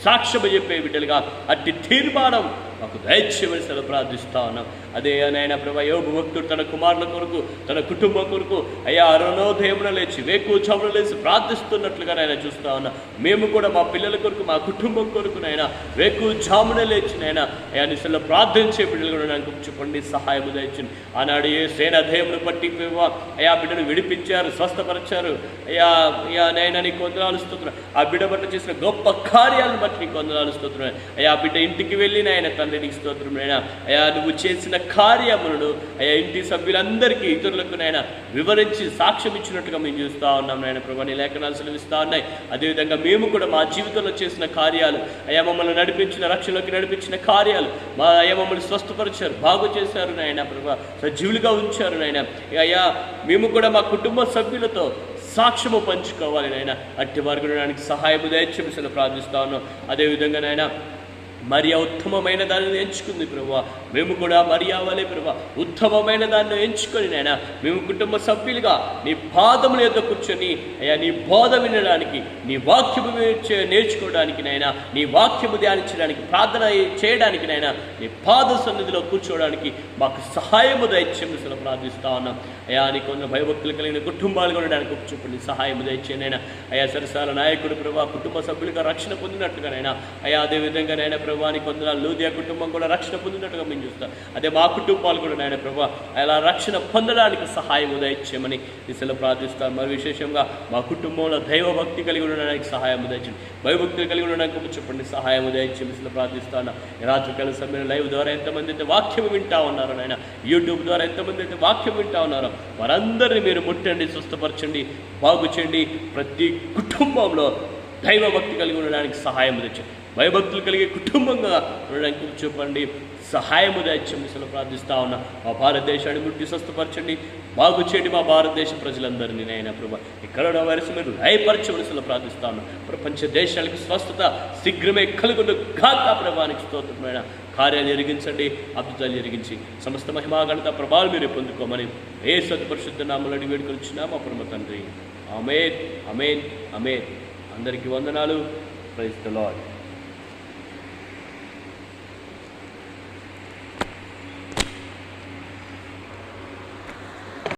A: సాక్ష్యం చెప్పే బిడ్డలుగా అట్టి తీర్మానం మాకు దయచేయవలసి ప్రార్థిస్తా ఉన్నాం. అదే నాయన ప్రభా, యోబు భక్తుడు తన కుమారుల కొరకు, తన కుటుంబం కొరకు అయ్యా అరుణోదయమున లేచి, వేకువజామున లేచి ప్రార్థిస్తున్నట్లుగా నాయన చూస్తా ఉన్నాం. మేము కూడా మా పిల్లల కొరకు, మా కుటుంబం కొరకు నాయన వేకువజామున లేచి నాయన అయ్యా నిశలో ప్రార్థించే బిడ్డలు కూడా నాకు చెప్పండి, సహాయం దయచింది. ఆనాడు ఏ సేనాధయమును బట్టి అయ్యా బిడ్డను విడిపించారు, స్వస్థపరిచారు అయ్యా నాయన నీకు వందనాలు స్తోత్రం. ఆ బిడ్డ బట్ట చేసిన గొప్ప కార్యాలను బట్టి నీకు వందనాలు స్తోత్రం. అయ్యా బిడ్డ ఇంటికి వెళ్ళి నాయన తండ్రి నీకు స్తోత్రం నాయన. అయ్యా నువ్వు చేసిన కార్యములను అయ్యా ఇంటి సభ్యులందరికీ, ఇతరులకు నాయన వివరించి సాక్ష్యం ఇచ్చినట్టుగా మేము చూస్తూ ఉన్నాం నాయన ప్రభా. నీ లేఖనాలు సెలవిస్తూ ఉన్నాయి. అదేవిధంగా మేము కూడా మా జీవితంలో చేసిన కార్యాలు, అయ్యా మమ్మల్ని నడిపించిన, రక్షణలోకి నడిపించిన కార్యాలు, అయ్యా మమ్మల్ని స్వస్థపరిచారు, బాగు చేశారు నాయన ప్రభా, సజీవులుగా ఉంచారు నాయన. అయ్యా మేము కూడా మా కుటుంబ సభ్యులతో సాక్ష్యము పంచుకోవాలి నాయన. అట్టి వారికి ఉండడానికి సహాయము దయచేసి ప్రార్థిస్తా ఉన్నాం. అదేవిధంగా నాయన మరియా ఉత్తమమైన దానిని ఎంచుకుంది ప్రభువా. మేము కూడా మరియా వలె ప్రభువా ఉత్తమమైన దాన్ని ఎంచుకొని నాయన మేము కుటుంబ సభ్యులుగా నీ పాదముల యొద్ద కూర్చొని అయ్యా నీ బోధ వినడానికి, నీ వాక్యము నేర్చుకోవడానికి నాయన, నీ వాక్యము ధ్యానించడానికి, ప్రార్థన చేయడానికి నాయన, నీ పాద సన్నిధిలో కూర్చోవడానికి మాకు సహాయము దయచేసి ప్రార్థిస్తా ఉన్నాం. అయ్యా నీ కొంత భయభక్తులు కలిగిన కుటుంబాలు ఉండడానికి చూపండి, సహాయము దయచేయండి నాయన. అయ్యా సరసాల నాయకుడు ప్రభా కుటుంబ సభ్యులుగా రక్షణ పొందినట్టుగా నాయన, అయ్యా అదేవిధంగా నాయన ప్రభాని కొందరు లూదియా కుటుంబం కూడా రక్షణ పొందినట్టుగా మేము చూస్తాం. అదే మా కుటుంబాలు కూడా నాయన ప్రభా అలా రక్షణ పొందడానికి సహాయం దయచేయమని దిశలో ప్రార్థిస్తాను. మరి విశేషంగా మా కుటుంబంలో దైవభక్తి కలిగి ఉండడానికి సహాయం దయచేయండి, భయభక్తులు కలిగి ఉండడానికి చెప్పండి, సహాయం దయచేసి దిశలో ప్రార్థిస్తాను. రాత్రికాల సమయంలో లైవ్ ద్వారా ఎంతమంది అయితే వాక్యం వింటా ఉన్నారో నాయన, యూట్యూబ్ ద్వారా ఎంతమంది అయితే వాక్యం వింటా ఉన్నారో వారందరినీ మీరు ముట్టండి, స్వస్థపరచండి, బాగు చేయండి. ప్రతి కుటుంబంలో దైవభక్తి కలిగి ఉండడానికి సహాయం తెచ్చండి, భయభక్తులు కలిగే కుటుంబంగా ఉండడానికి చెప్పండి, సహాయము దయచేసి ప్రార్థిస్తా ఉన్నా. మా భారతదేశాన్ని ముట్టి స్వస్థపరచండి, బాగు చేయండి మా భారతదేశ ప్రజలందరినీ నాయన ప్రభా. ఈ కరోనా వైరస్ మీరు లయపరచవలసిలో ప్రార్థిస్తా ఉన్నా. ప్రపంచ దేశాలకు స్వస్థత శీఘ్రమే కలుగును గాక ప్రభానికి స్తోత్రమైన కార్యాలు జరిగించండి, అద్భుతాలు జరిగించి సమస్త మహిమాగణత ప్రభావం మీరు పొందుకోమని యేసు పరిశుద్ధ నామములో అడిగి వేడుకొనిచున్నాం మా పరమ తండ్రి. ఆమేన్, ఆమేన్, ఆమేన్. అందరికీ వందనాలు. Praise the lord.